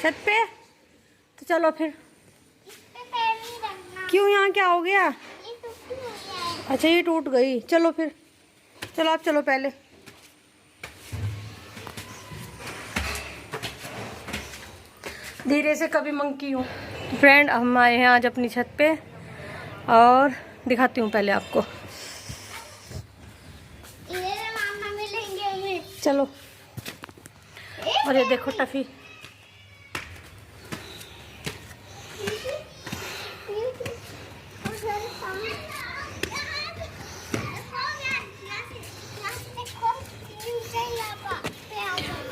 छत पे? तो चलो फिर। क्यों, यहाँ क्या हो गया? अच्छा ये टूट गई, चलो फिर। चलो आप चलो पहले। धीरे से, कभी मंकी हूँ। फ्रेंड हम आए हैं आज अपनी छत पे और दिखाती हूँ पहले आपको। चलो। और ये देखो टफी।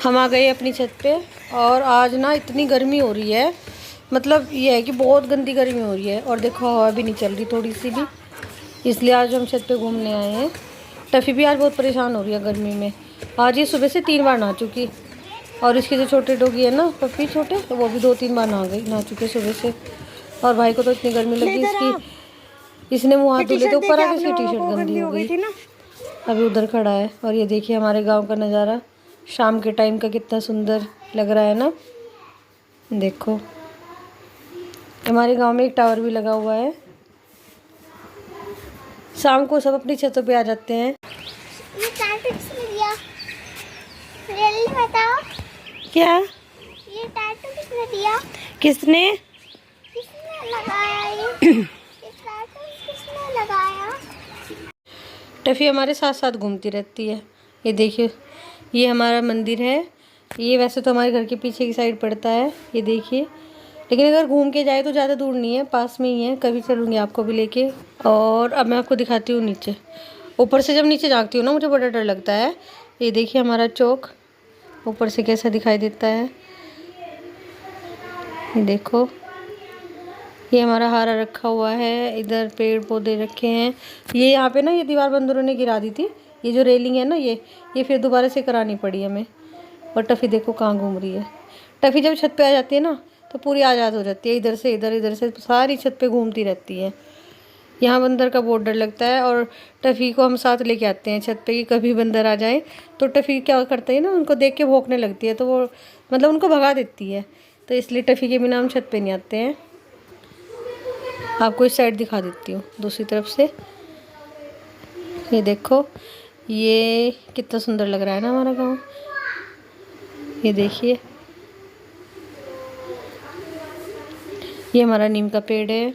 हम आ गए अपनी छत पे और आज ना इतनी गर्मी हो रही है, मतलब ये है कि बहुत गंदी गर्मी हो रही है। और देखो हवा भी नहीं चल रही थोड़ी सी भी, इसलिए आज हम छत पे घूमने आए हैं। टफ़ी भी आज बहुत परेशान हो रही है गर्मी में। आज ये सुबह से 3 बार नहा चुकी, और इसके जो छोटे डॉगी है ना पप्पी छोटे, तो वो भी 2-3 बार नहा चुके सुबह से। और भाई को तो इतनी गर्मी लगी इसकी, इसने मुँह हाथ धुले तो ऊपर आके इसकी टी-शर्ट गंदी हो गई थी ना। अभी उधर खड़ा है। और ये देखिए हमारे गाँव का नज़ारा शाम के टाइम का कितना सुंदर लग रहा है ना। देखो हमारे गांव में एक टावर भी लगा हुआ है। शाम को सब अपनी छतों पे आ जाते हैं। ये टैटू किसने दिया? जल्दी बताओ। क्या? ये टैटू किसने दिया? किसने लगाया ये टैटू किसने लगाया? टफ़ी हमारे साथ साथ घूमती रहती है। ये देखिए ये हमारा मंदिर है। ये वैसे तो हमारे घर के पीछे की साइड पड़ता है, ये देखिए। लेकिन अगर घूम के जाए तो ज़्यादा दूर नहीं है, पास में ही है। कभी चलूँगी आपको भी लेके। और अब मैं आपको दिखाती हूँ नीचे। ऊपर से जब नीचे झाँकती हूँ ना मुझे बड़ा डर लगता है। ये देखिए हमारा चौक ऊपर से कैसा दिखाई देता है। ये देखो ये हमारा हारा रखा हुआ है। इधर पेड़ पौधे रखे हैं। ये यहाँ पे ना ये दीवार बंदरों ने गिरा दी थी। ये जो रेलिंग है ना ये फिर दोबारा से करानी पड़ी हमें। और टफ़ी देखो कहाँ घूम रही है। टफ़ी जब छत पे आ जाती है ना तो पूरी आज़ाद हो जाती है, इधर से इधर, इधर से सारी छत पे घूमती रहती है। यहाँ बंदर का बहुत डर लगता है और टफ़ी को हम साथ लेके आते हैं छत पे कि कभी बंदर आ जाए तो टफ़ी क्या करता है ना, उनको देख के भौंकने लगती है, तो वो मतलब उनको भगा देती है। तो इसलिए टफ़ी के बिना हम छत पे नहीं आते हैं। आपको इस साइड दिखा देती हूँ दूसरी तरफ से। ये देखो ये कितना सुंदर लग रहा है ना हमारा गाँव। ये देखिए ये हमारा नीम का पेड़ है।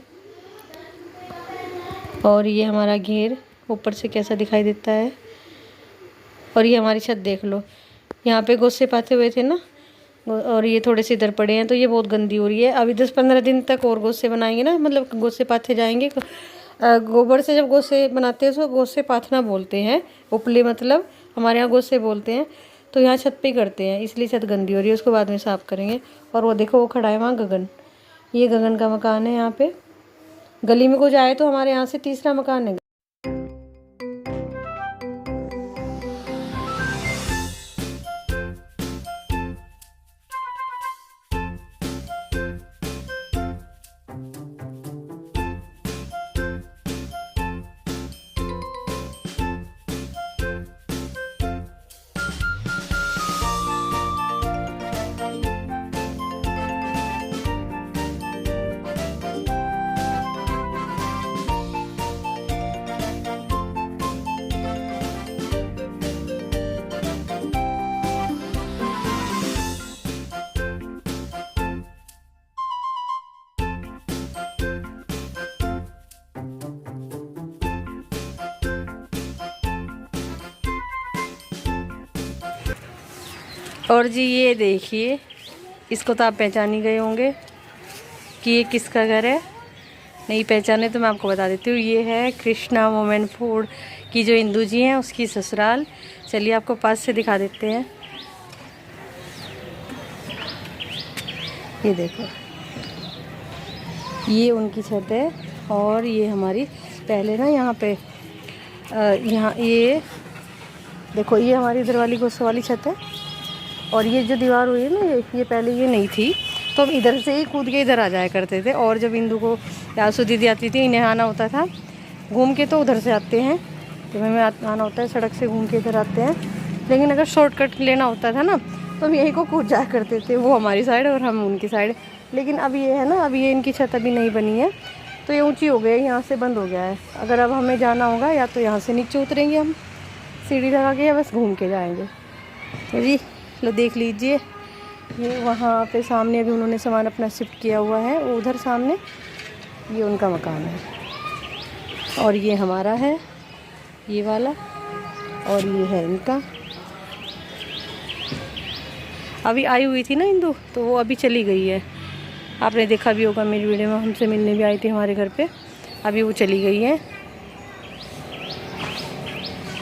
और ये हमारा घेर ऊपर से कैसा दिखाई देता है। और ये हमारी छत देख लो, यहाँ पे गोसे पाते हुए थे ना, और ये थोड़े से इधर पड़े हैं, तो ये बहुत गंदी हो रही है। अभी 10-15 दिन तक और गोसे बनाएंगे ना, मतलब गोसे पाथे जाएंगे। गोबर से जब गोसे बनाते हैं तो गोसे पाथना बोलते हैं, उपले मतलब हमारे यहाँ गोसे बोलते हैं। तो यहाँ छत पे ही करते हैं, इसलिए छत गंदी हो रही है, उसको बाद में साफ़ करेंगे। और वो देखो वो खड़ा है वहाँ गगन, ये गगन का मकान है। यहाँ पे गली में कोई जाए तो हमारे यहाँ से तीसरा मकान है। और जी ये देखिए, इसको तो आप पहचान ही गए होंगे कि ये किसका घर है। नहीं पहचाने तो मैं आपको बता देती हूँ, ये है कृष्णा वुमेन फूड की जो इंदू जी हैं उसकी ससुराल। चलिए आपको पास से दिखा देते हैं। ये देखो ये उनकी छत है और ये हमारी पहले ना यहाँ पे यहाँ ये देखो ये हमारी इधर वाली गोसों वाली छत है। और ये जो दीवार हुई है ना ये पहले ये नहीं थी, तो हम इधर से ही कूद के इधर आ जाया करते थे। और जब इंदू को यासु दीदी आती थी, इन्हें आना होता था घूम के, तो उधर से आते हैं। जब हमें आना होता है सड़क से घूम के इधर आते हैं। लेकिन अगर शॉर्टकट लेना होता था ना तो हम यहीं को कूद जाया करते थे, वो हमारी साइड और हम उनकी साइड। लेकिन अब ये है ना, अभी ये इनकी छत अभी नहीं बनी है तो ये ऊंची हो गई है, यहाँ से बंद हो गया है। अगर अब हमें जाना होगा या तो यहाँ से नीचे उतरेंगे हम सीढ़ी लगा के, या बस घूम के जाएंगे। तो जी लो देख लीजिए, ये वहाँ पे सामने अभी उन्होंने सामान अपना शिफ्ट किया हुआ है, उधर सामने ये उनका मकान है और ये हमारा है ये वाला, और ये है इनका। अभी आई हुई थी ना इंदु, तो वो अभी चली गई है। आपने देखा भी होगा मेरी वीडियो में, हमसे मिलने भी आई थी हमारे घर पे, अभी वो चली गई है।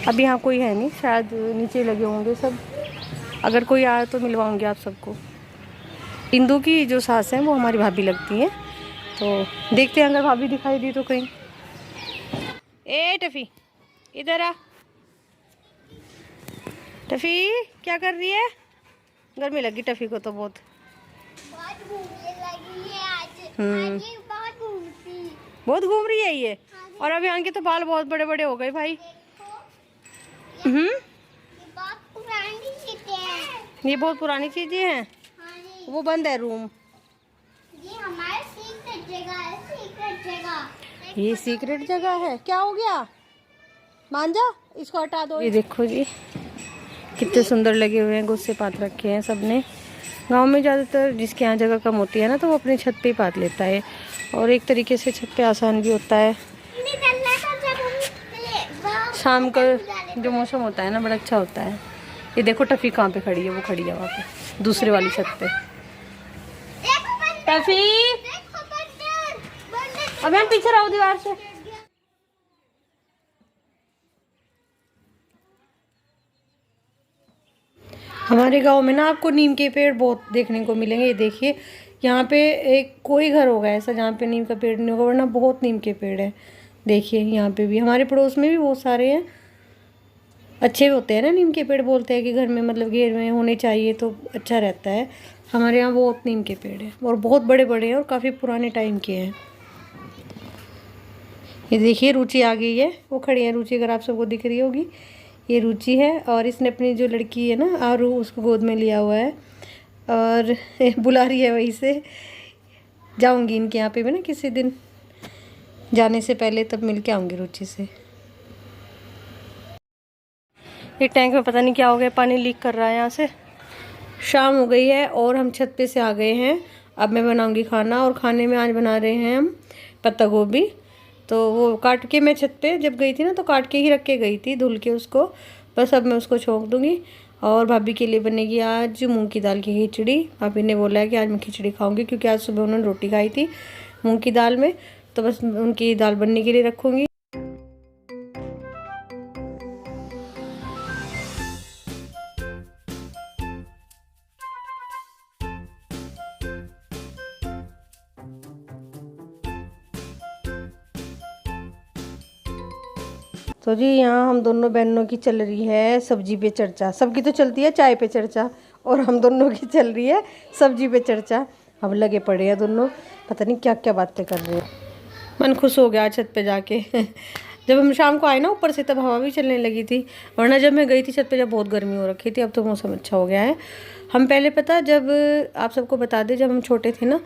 अभी यहाँ कोई है नहीं, शायद नीचे लगे होंगे सब। अगर कोई आया तो मिलवाऊंगी आप सबको। इंदु की जो सास हैं वो हमारी भाभी लगती हैं, तो देखते हैं अगर भाभी दिखाई दी तो कहीं। ए टफ़ी इधर आ। टफ़ी क्या कर रही है? गर्मी लगी टफ़ी को तो बहुत घूमने लगी है आज ये बहुत घूमती। बहुत घूम रही है ये। और अभी यहाँ के तो बाल बहुत बड़े बड़े हो गए भाई। ये बहुत पुरानी चीजें हैं। ये बहुत पुरानी चीजें हैं। हाँ जी। वो बंद है रूम। ये हमारी सीक्रेट जगह है, सीक्रेट जगह। ये सीक्रेट जगह है। क्या हो गया? मान जा, इसको हटा दो। ये देखो जी कितने सुंदर लगे हुए हैं, गुस्से पात रखे हैं सबने। गांव में ज़्यादातर जिसके यहाँ जगह कम होती है ना, तो वो अपनी छत पे ही पात लेता है, और एक तरीके से छत पे आसान भी होता है। शाम का जो मौसम होता है ना, बड़ा अच्छा होता है। ये देखो टफ़ी कहाँ पे खड़ी है, वो खड़ी है वहाँ पे दूसरे वाली छत पे। टफ़ी अब हम पीछे रहो दीवार से। हमारे गांव में ना आपको नीम के पेड़ बहुत देखने को मिलेंगे। ये देखिए यहाँ पे एक कोई घर होगा ऐसा जहाँ पे नीम का पेड़ नहीं होगा, वरना बहुत नीम के पेड़ है। देखिए यहाँ पे भी, हमारे पड़ोस में भी बहुत सारे हैं। अच्छे होते हैं ना नीम के पेड़, बोलते हैं कि घर में मतलब घेर में होने चाहिए तो अच्छा रहता है। हमारे यहाँ बहुत नीम के पेड़ हैं और बहुत बड़े बड़े हैं और काफ़ी पुराने टाइम के हैं। ये देखिए रुचि आ गई है, वो खड़ी है रुचि, अगर आप सबको दिख रही होगी ये रुचि है। और इसने अपनी जो लड़की है ना आरू, उसको गोद में लिया हुआ है और बुला रही है वहीं से। जाऊंगी इनके यहाँ पे भी ना किसी दिन, जाने से पहले तब मिल के आऊँगी रुचि से। ये टैंक में पता नहीं क्या हो गया, पानी लीक कर रहा है यहाँ से। शाम हो गई है और हम छत पे से आ गए हैं। अब मैं बनाऊंगी खाना, और खाने में आज बना रहे हैं हम पत्ता गोभी। तो वो काट के मैं छत पे जब गई थी ना, तो काट के ही रख के गई थी धुल के उसको। बस अब मैं उसको छोंक दूंगी। और भाभी के लिए बनेगी आज मूंग की दाल की खिचड़ी। भाभी ने बोला है कि आज मैं खिचड़ी खाऊंगी, क्योंकि आज सुबह उन्होंने रोटी खाई थी मूंग की दाल में, तो बस उनकी दाल बनने के लिए रखूँगी। तो जी यहाँ हम दोनों बहनों की चल रही है सब्जी पे चर्चा। सबकी तो चलती है चाय पे चर्चा, और हम दोनों की चल रही है सब्जी पे चर्चा। हम लगे पड़े हैं दोनों, पता नहीं क्या क्या बातें कर रहे हैं। मन खुश हो गया छत पे जाके। जब हम शाम को आए ना ऊपर से, तब हवा भी चलने लगी थी, वरना जब मैं गई थी छत पे जब बहुत गर्मी हो रखी थी। अब तो मौसम अच्छा हो गया है। हम पहले पता, जब आप सबको बता दें, जब हम छोटे थे ना,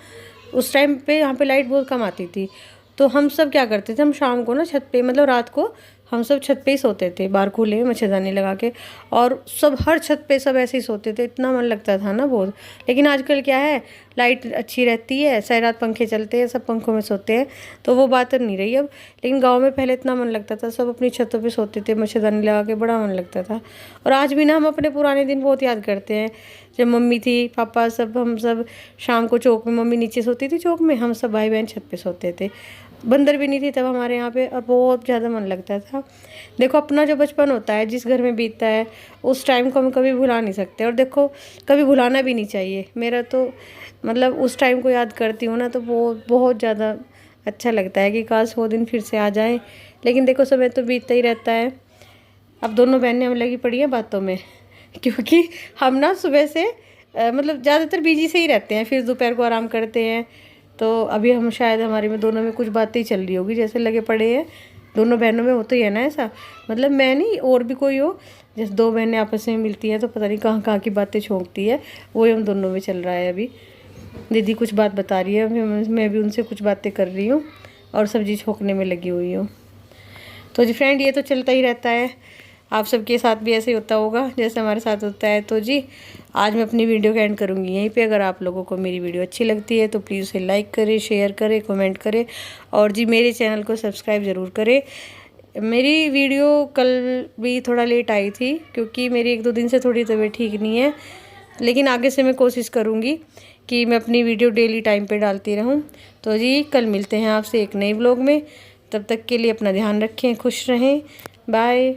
उस टाइम पे यहाँ पे लाइट बहुत कम आती थी। तो हम सब क्या करते थे, हम शाम को ना छत पे, मतलब रात को हम सब छत पे ही सोते थे, बाहर खुले में मच्छरदानी लगा के। और सब हर छत पे सब ऐसे ही सोते थे, इतना मन लगता था ना बहुत। लेकिन आजकल क्या है, लाइट अच्छी रहती है, सारी रात पंखे चलते हैं, सब पंखों में सोते हैं, तो वो बात नहीं रही अब। लेकिन गांव में पहले इतना मन लगता था, सब अपनी छतों पे सोते थे मच्छरदानी लगा के, बड़ा मन लगता था। और आज भी ना हम अपने पुराने दिन बहुत याद करते हैं, जब मम्मी थी, पापा, सब हम सब शाम को चौक में, मम्मी नीचे सोती थी चौक में, हम सब भाई बहन छत पे सोते थे। बंदर भी नहीं थी तब हमारे यहाँ पे, और बहुत ज़्यादा मन लगता था। देखो अपना जो बचपन होता है, जिस घर में बीतता है, उस टाइम को हम कभी भुला नहीं सकते, और देखो कभी भुलाना भी नहीं चाहिए। मेरा तो मतलब उस टाइम को याद करती हूँ ना, तो बहुत बहुत ज़्यादा अच्छा लगता है कि काश वो दिन फिर से आ जाए। लेकिन देखो समय तो बीतता ही रहता है। अब दोनों बहनें हम लगी पड़ी हैं बातों में, क्योंकि हम ना सुबह से मतलब ज़्यादातर बिजी से ही रहते हैं, फिर दोपहर को आराम करते हैं। तो अभी हम शायद हमारे में दोनों में कुछ बातें ही चल रही होगी, जैसे लगे पड़े हैं। दोनों बहनों में होता ही है ना ऐसा, मतलब मैं नहीं और भी कोई हो, जैसे दो बहनें आपस में मिलती हैं तो पता नहीं कहाँ कहाँ की बातें छोंकती है, वही हम दोनों में चल रहा है अभी। दीदी कुछ बात बता रही है, मैं भी उनसे कुछ बातें कर रही हूँ और सब्जी छोंकने में लगी हुई हूँ। तो जी फ्रेंड, ये तो चलता ही रहता है, आप सबके साथ भी ऐसे ही होता होगा जैसे हमारे साथ होता है। तो जी आज मैं अपनी वीडियो का एंड करूँगी यहीं पे। अगर आप लोगों को मेरी वीडियो अच्छी लगती है तो प्लीज़ उसे लाइक करें, शेयर करें, कमेंट करें और जी मेरे चैनल को सब्सक्राइब ज़रूर करें। मेरी वीडियो कल भी थोड़ा लेट आई थी क्योंकि मेरी 1-2 दिन से थोड़ी तबीयत ठीक नहीं है, लेकिन आगे से मैं कोशिश करूँगी कि मैं अपनी वीडियो डेली टाइम पे डालती रहूँ। तो जी कल मिलते हैं आपसे एक नए व्लॉग में, तब तक के लिए अपना ध्यान रखें, खुश रहें, बाय।